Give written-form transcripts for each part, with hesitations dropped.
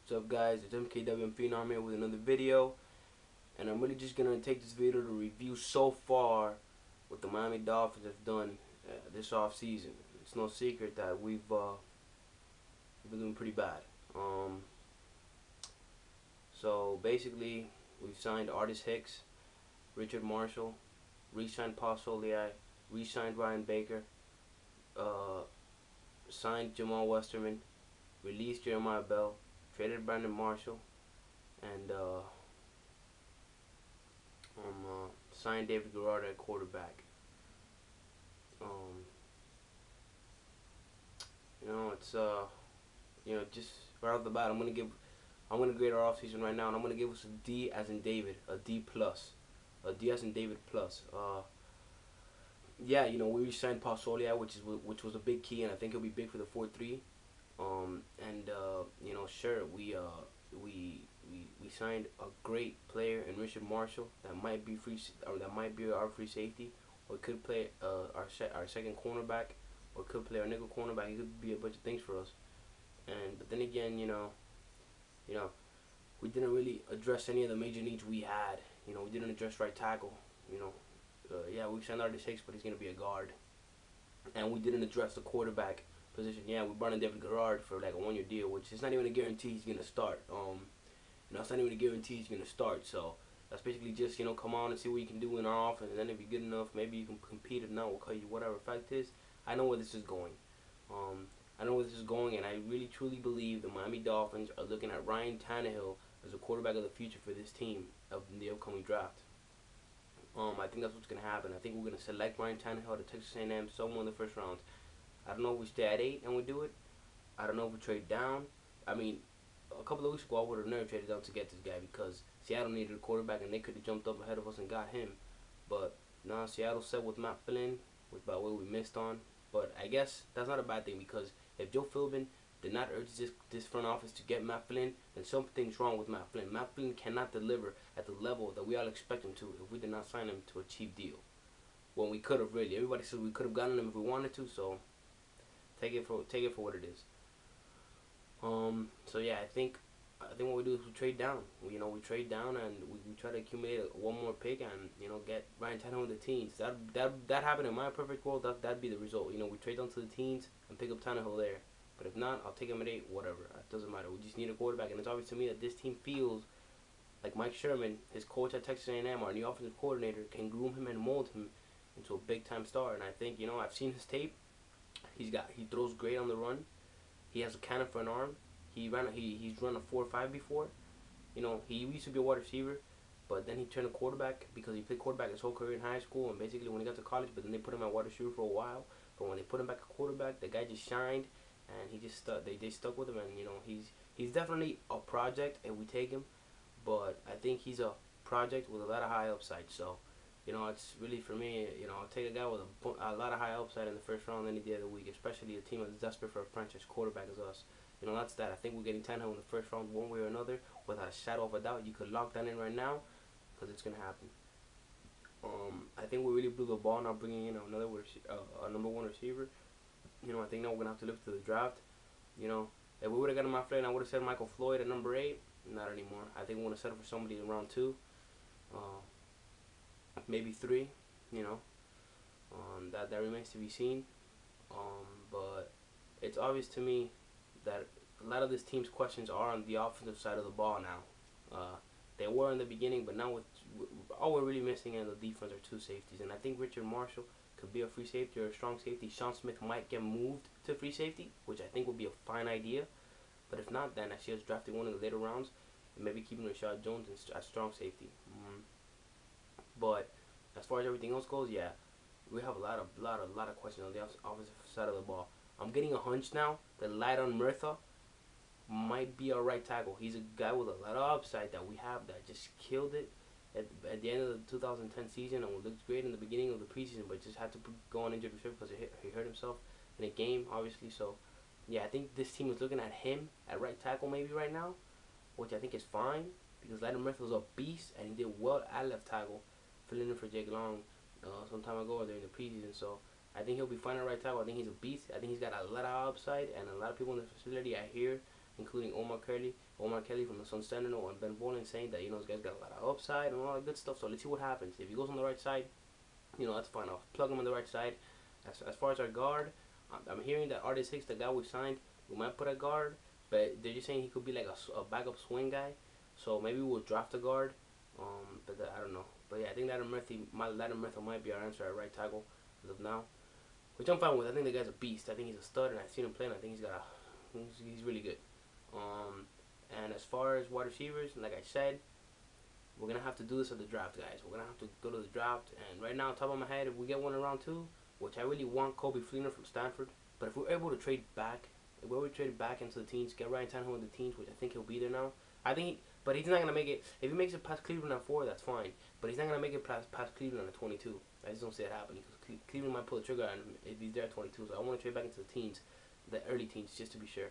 What's up, guys? It's MKW Phenom here with another video, and I'm really just gonna take this video to review so far what the Miami Dolphins have done this off season. It's no secret that we've been doing pretty bad. So basically, we've signed Artis Hicks, Richard Marshall, re-signed Paul Soliai, re-signed Ryan Baker, uh, signed Jamal Westerman, released Jeremiah Bell, traded Brandon Marshall, and signed David Garrard at quarterback. Um, it's just right off the bat, I'm gonna grade our offseason right now, and I'm gonna give us a D as in David, a D plus, a D as in David plus. Yeah, we signed Paul Soliai, which was a big key, and I think it'll be big for the 4-3. Sure, we signed a great player in Richard Marshall that might be free, or that might be our free safety, or could play our second cornerback, or could play our nickel cornerback. He could be a bunch of things for us. But then again, you know, we didn't really address any of the major needs we had. We didn't address right tackle. Yeah, we signed Artis Hicks, but he's gonna be a guard, and we didn't address the quarterback position. Yeah, we brought in David Garrard for like a 1-year deal, which is not even a guarantee he's gonna start. It's not even a guarantee he's gonna start. So that's basically just come on and see what you can do in our offense, and then if you're good enough, maybe you can compete. If not, we'll call you whatever. Fact is, I know where this is going. I know where this is going, and I really truly believe the Miami Dolphins are looking at Ryan Tannehill as a quarterback of the future for this team in the upcoming draft. I think that's what's gonna happen. I think we're gonna select Ryan Tannehill to Texas A&M somewhere in the first round. I don't know if we stay at 8 and we do it. I don't know if we trade down. I mean, a couple of weeks ago, I would have never traded down to get this guy because Seattle needed a quarterback and they could have jumped up ahead of us and got him. But now Seattle set with Matt Flynn, by the way we missed on. But I guess that's not a bad thing, because if Joe Philbin did not urge this front office to get Matt Flynn, then something's wrong with Matt Flynn. Matt Flynn cannot deliver at the level that we all expect him to if we did not sign him to a cheap deal. When we could have really. Everybody said we could have gotten him if we wanted to, so take it for what it is. So yeah, I think what we do is we trade down. We trade down, and we try to accumulate one more pick and get Ryan Tannehill in the teens. That happened in my perfect world. That'd be the result. We trade down to the teens and pick up Tannehill there. But if not, I'll take him at 8. Whatever. It doesn't matter. We just need a quarterback, and it's obvious to me that this team feels like Mike Sherman, his coach at Texas A&M, our new offensive coordinator, can groom him and mold him into a big time star. And I think I've seen his tape. He throws great on the run. He has a cannon for an arm. He's run a 4.5 before. He used to be a wide receiver, but then he turned a quarterback because he played quarterback his whole career in high school and basically when he got to college. But then they put him at wide receiver for a while. But when they put him back at quarterback, the guy just shined, and he just stuck. They stuck with him, and he's definitely a project if we take him. But I think he's a project with a lot of high upside. So it's really, for me, I'll take a guy with a lot of high upside in the first round any day of the week, especially a team that's desperate for a franchise quarterback as us. That's that. I think we're getting Tannehill in the first round one way or another, without a shadow of a doubt. You could lock that in right now, because it's going to happen. I think we really blew the ball now bringing in a number 1 receiver. I think now we're going to have to look to the draft. If we would have gotten my friend, I would have said Michael Floyd at number 8. Not anymore. I think we're going to settle for somebody in round 2. Maybe 3, that remains to be seen. But it's obvious to me that a lot of this team's questions are on the offensive side of the ball now. They were in the beginning, but now all we're really missing in the defense are 2 safeties, and I think Richard Marshall could be a free safety or a strong safety. Sean Smith might get moved to free safety, which I think would be a fine idea. But if not, then I see us drafting one in the later rounds and maybe keeping Rashad Jones as strong safety. But as far as everything else goes, yeah, we have a lot of questions on the offensive side of the ball. I'm getting a hunch now that Lydon Murtha might be our right tackle. He's a guy with a lot of upside that we have that just killed it at the end of the 2010 season and looked great in the beginning of the preseason, but just had to go on injured reserve because he hurt himself in a game, obviously. So, yeah, I think this team is looking at him at right tackle maybe right now, which I think is fine because Lydon Murtha was a beast and he did well at left tackle, filling in for Jake Long some time ago during the preseason. So I think he'll be fine at right tackle. I think he's a beast. I think he's got a lot of upside, and a lot of people in the facility, I hear including Omar Kelly from the Sun Sentinel, and Ben Bolin saying that this guy's got a lot of upside and all that good stuff. So let's see what happens. If he goes on the right side, that's fine. I'll plug him on the right side. As far as our guard, I'm hearing that Artis Hicks, the guy we signed, we might put a guard, but they're just saying he could be like a backup swing guy. So maybe we'll draft a guard. I don't know. But yeah, I think Ladder Murphy might be our answer at right tackle as of now, which I'm fine with. I think the guy's a beast. I think he's a stud, and I've seen him play, and I think he's really good. And as far as wide receivers, like I said, we're gonna have to do this at the draft, guys. We're gonna have to go to the draft, and right now, top of my head, if we get one in round 2, which I really want Kobe Fleener from Stanford, but if we're able to trade back, into the teens, get Ryan Tannehill in the teens, which I think he'll be there now. But he's not gonna make it. If he makes it past Cleveland at 4, that's fine. But he's not gonna make it past Cleveland at 22. I just don't see it happening because Cleveland might pull the trigger on him if he's there at 22. So I want to trade back into the teens, the early teens, just to be sure.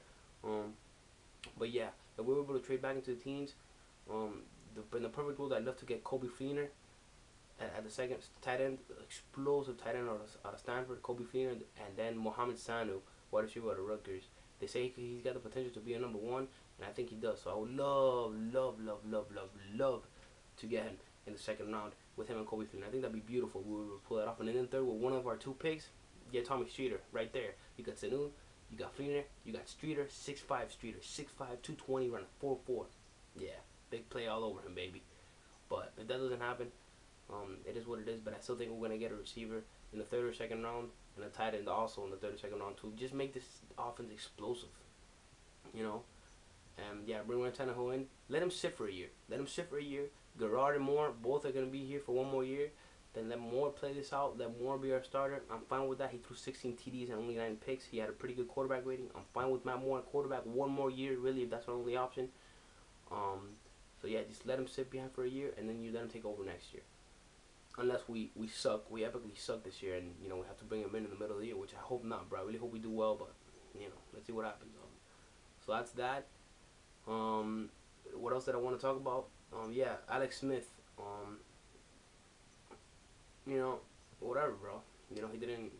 But yeah, if we're able to trade back into the teens, in the perfect world, I'd love to get Kobe Fleener at the second tight end, explosive tight end out of Stanford, Kobe Fleener, and then Mohamed Sanu, wide receiver out of Rutgers. They say he's got the potential to be a number 1, and I think he does. So I would love to get him in the second round with him and Kobe Fleener. I think that'd be beautiful. We would pull that off. And then in third, with one of our 2 picks, get Tommy Streeter right there. You got Sanu, you got Fleener, you got Streeter, 6'5" Streeter, 6'5", 220, running 4.4. Yeah, big play all over him, baby. But if that doesn't happen, it is what it is. But I still think we're gonna get a receiver in the third or second round, and a tight end also in the third or second round to just make this offense explosive. And yeah, bring Ryan Tannehill in. Let him sit for a year. Garrard and Moore, both are gonna be here for 1 more year. Then let Moore play this out. Let Moore be our starter. I'm fine with that. He threw 16 TDs and only 9 picks. He had a pretty good quarterback rating. I'm fine with Matt Moore at quarterback 1 more year, really, if that's our only option. So yeah, just let him sit behind for a year, and then you let him take over next year. Unless we suck, we epically suck this year, and we have to bring him in the middle of the year, which I hope not, bro. I really hope we do well, but let's see what happens. So that's that. What else did I want to talk about? Yeah, Alex Smith. Whatever, bro. He didn't.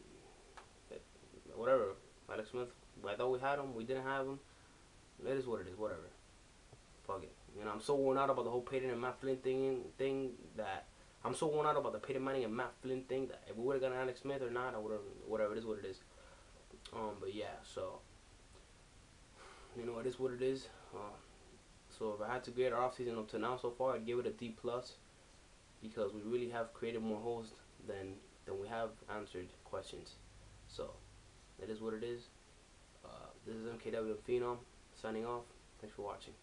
Whatever, Alex Smith. I thought we had him. We didn't have him. It is what it is. Whatever. Fuck it. I'm so worn out about the whole Peyton and Matt Flynn thing that I'm so worn out about the Peyton Manning and Matt Flynn thing that if we would have gotten Alex Smith or not, I would have. Whatever. It is what it is. But yeah. So. It is what it is. So if I had to grade our offseason up to now so far, I'd give it a D+, because we really have created more holes than we have answered questions. So it is what it is. This is MKW Phenom signing off. Thanks for watching.